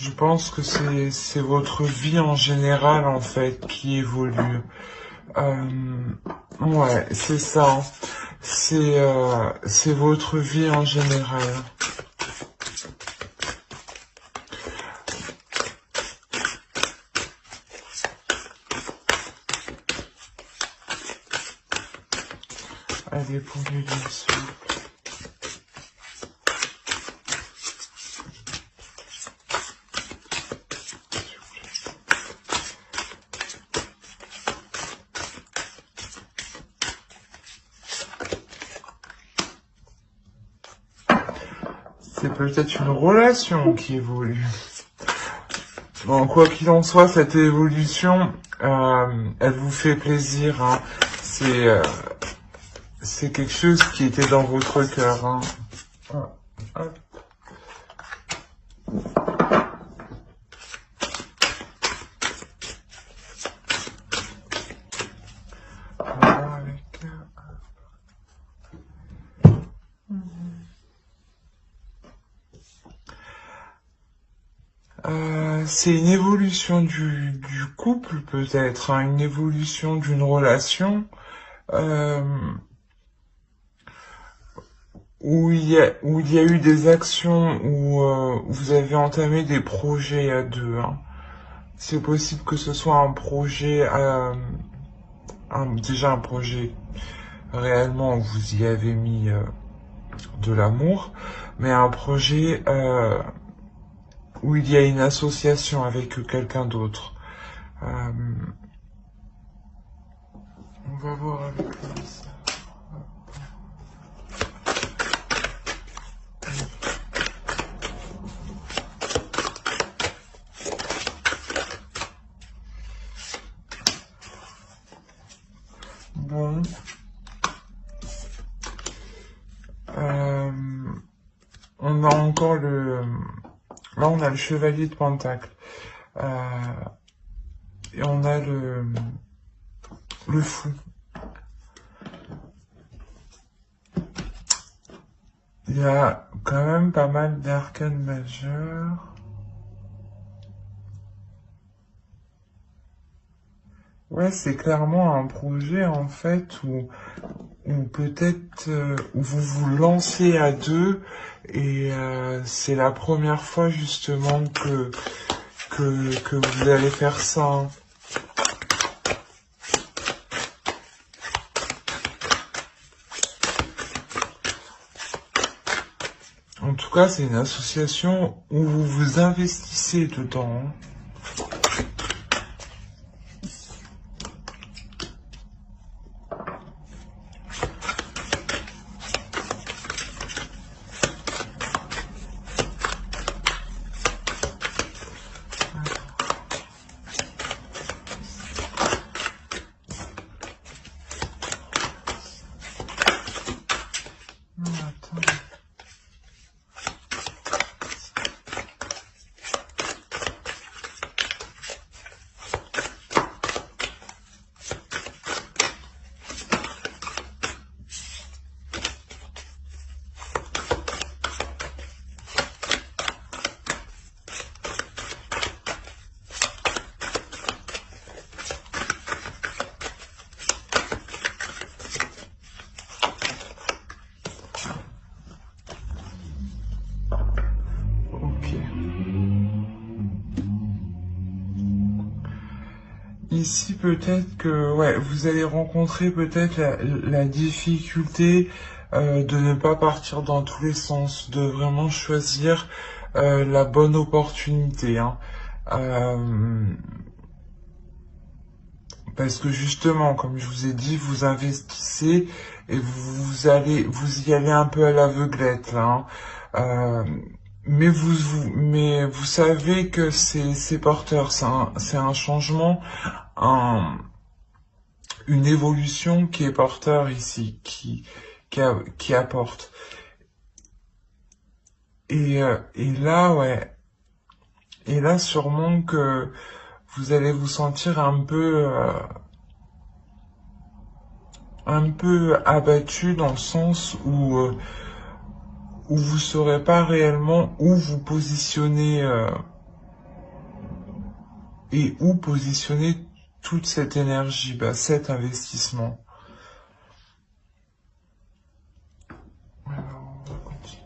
Je pense que c'est votre vie en général en fait qui évolue. Ouais, c'est ça. C'est votre vie en général. Allez, pour l'évolution. C'est peut-être une relation qui évolue. Bon, quoi qu'il en soit, cette évolution, elle vous fait plaisir. Hein. C'est quelque chose qui était dans votre cœur. Hein. Hop. C'est une évolution du couple peut-être, hein, une évolution d'une relation où il y a eu des actions où vous avez entamé des projets à deux. Hein. C'est possible que ce soit un projet, déjà un projet réellement où vous y avez mis de l'amour, mais un projet où il y a une association avec quelqu'un d'autre. On va voir avec lui ça. Bon. On a encore le... Là, on a le chevalier de Pentacle. Et on a le fou. Il y a quand même pas mal d'arcanes majeures. Ouais, c'est clairement un projet en fait où peut-être où vous vous lancez à deux et c'est la première fois justement que vous allez faire ça. Hein. En tout cas, c'est une association où vous vous investissez dedans. Hein. Ici, peut-être que ouais, vous allez rencontrer peut-être la difficulté de ne pas partir dans tous les sens, de vraiment choisir la bonne opportunité. Hein. Parce que justement, comme je vous ai dit, vous investissez et vous y allez un peu à l'aveuglette là. Hein. Mais vous savez que c'est porteur, c'est un changement, une évolution qui est porteur ici, qui apporte. Et là, ouais. Et là, sûrement que vous allez vous sentir un peu abattu dans le sens où vous saurez pas réellement où vous positionner et où positionner toute cette énergie, cet investissement. Alors, on va continuer.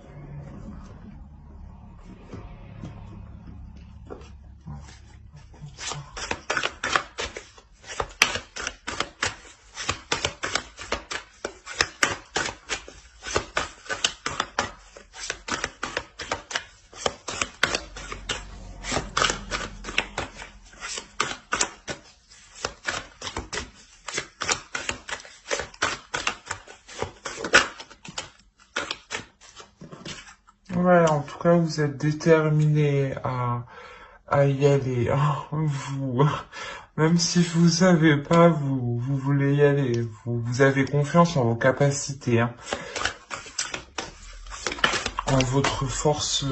Ouais, en tout cas, vous êtes déterminé à y aller. Vous, même si vous savez pas, vous voulez y aller. Vous avez confiance en vos capacités, hein, en votre force,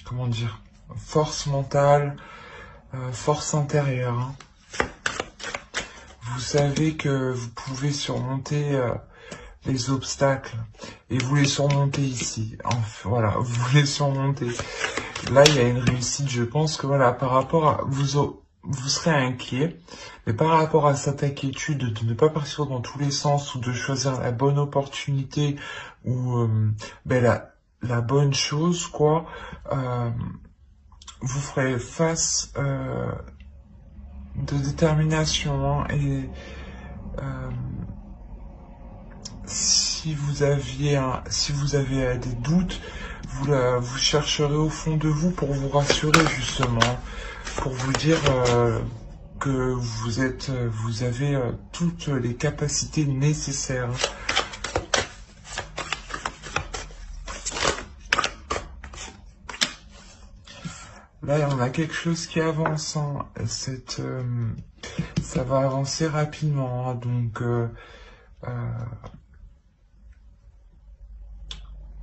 comment dire, force mentale, force intérieure, hein. Vous savez que vous pouvez surmonter les obstacles et vous les surmontez ici. Enfin, voilà, vous les surmontez. Là, il y a une réussite. Je pense que voilà, par rapport à vous serez inquiet, mais par rapport à cette inquiétude de ne pas partir dans tous les sens ou de choisir la bonne opportunité ou la bonne chose, quoi, vous ferez face de détermination, hein, et si vous avez des doutes, vous chercherez au fond de vous pour vous rassurer justement, pour vous dire que vous avez toutes les capacités nécessaires. Là, on a quelque chose qui avance, hein. Ça va avancer rapidement, hein, donc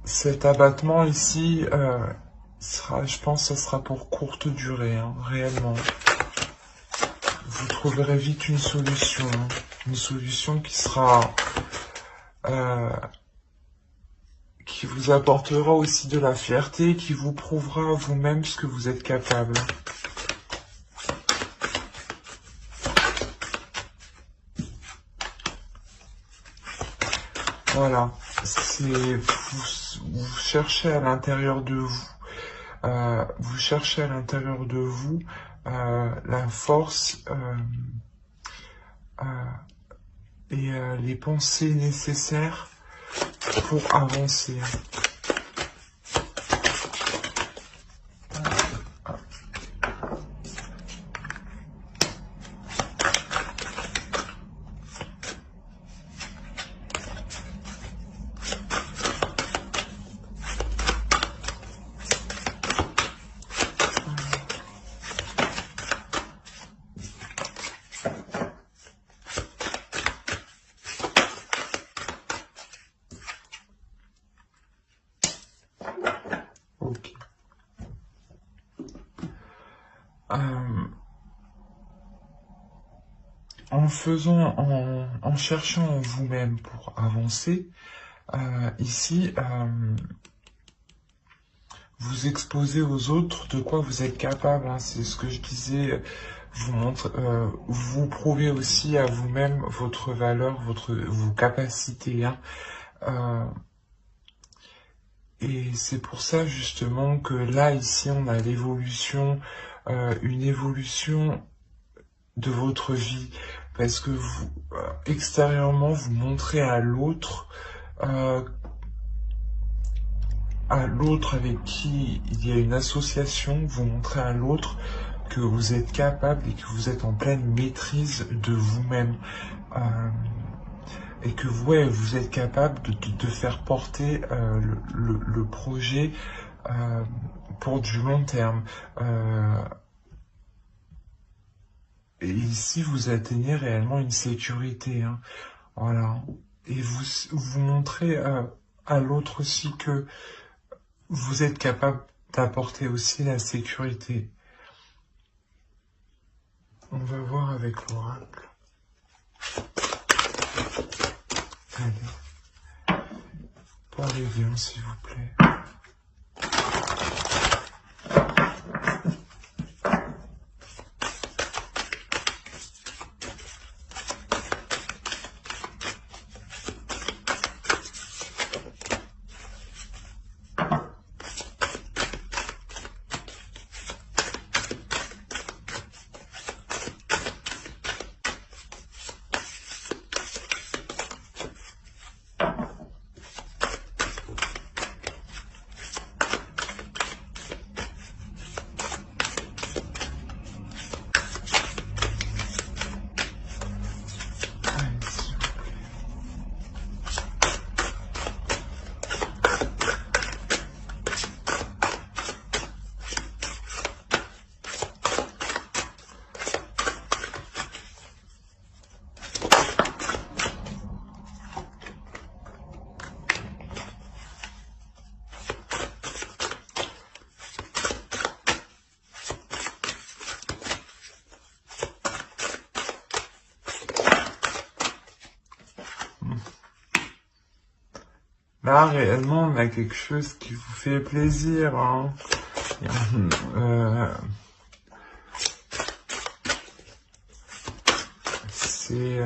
cet abattement ici je pense que ça sera pour courte durée, hein, réellement. Vous trouverez vite une solution qui sera qui vous apportera aussi de la fierté, qui vous prouvera à vous-même ce que vous êtes capable. Voilà, vous cherchez à l'intérieur de vous, la force et les pensées nécessaires pour avancer. Ok. En cherchant en vous-même pour avancer, ici, vous exposez aux autres de quoi vous êtes capable, hein, c'est ce que je disais, vous prouvez aussi à vous-même votre valeur, vos capacités, hein, et c'est pour ça justement que là, ici, on a l'évolution, une évolution de votre vie, parce que vous, extérieurement, vous montrez à l'autre avec qui il y a une association, vous montrez à l'autre que vous êtes capable et que vous êtes en pleine maîtrise de vous-même, et que vous êtes capable de faire porter le projet pour du long terme. Et ici, vous atteignez réellement une sécurité, hein. Voilà. Et vous montrez à l'autre aussi que vous êtes capable d'apporter aussi la sécurité. On va voir avec l'oracle. Allez. Parlez bien, s'il vous plaît. Là, réellement, on a quelque chose qui vous fait plaisir, hein. C'est...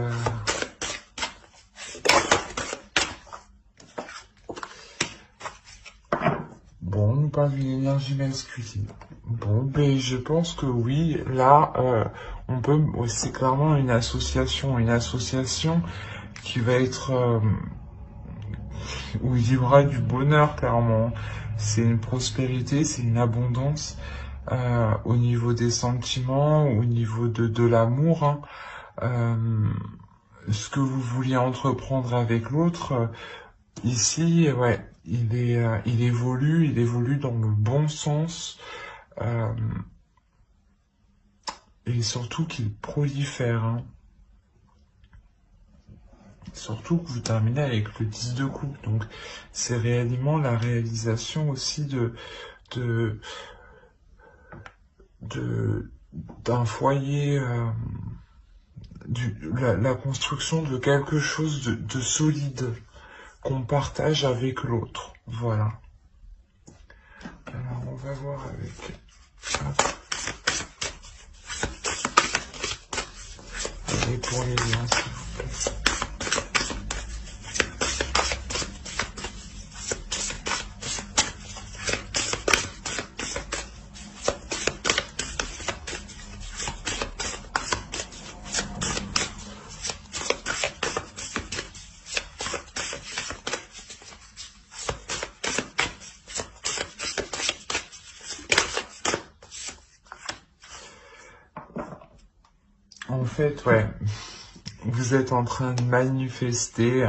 Bon, on nous parle d'une énergie masculine. Bon, ben, je pense que oui, là, on peut... C'est clairement une association qui va être... où il y aura du bonheur, clairement. C'est une prospérité, c'est une abondance au niveau des sentiments, au niveau de l'amour, hein. Ce que vous vouliez entreprendre avec l'autre, ici, ouais, il évolue dans le bon sens, et surtout qu'il prolifère, hein. Surtout que vous terminez avec le 10 de coupe, donc c'est réellement la réalisation aussi d'un foyer, la construction de quelque chose de solide qu'on partage avec l'autre. Voilà. Alors on va voir avec... Hop. Et pour les liens, s'il vous plaît. En fait, ouais, vous êtes en train de manifester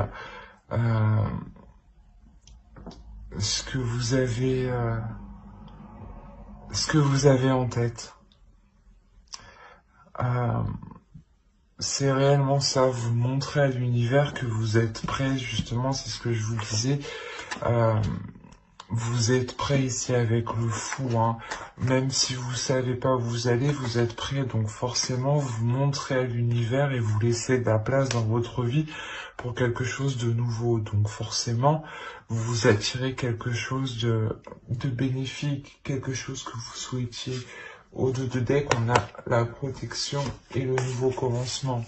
ce que vous avez en tête. C'est réellement ça, vous montrez à l'univers que vous êtes prêt, justement, c'est ce que je vous disais. Vous êtes prêt ici avec le fou, hein. Même si vous savez pas où vous allez, vous êtes prêt. Donc forcément, vous montrez à l'univers et vous laissez de la place dans votre vie pour quelque chose de nouveau. Donc forcément, vous attirez quelque chose de bénéfique, quelque chose que vous souhaitiez. Au 2 de deck, on a la protection et le nouveau commencement.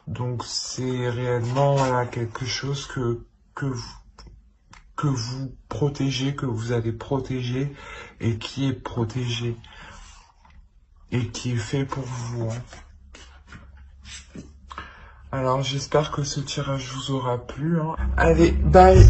Donc c'est réellement voilà, quelque chose que vous protégez, que vous allez protéger et qui est protégé et qui est fait pour vous, hein. Alors j'espère que ce tirage vous aura plu, hein. Allez, bye.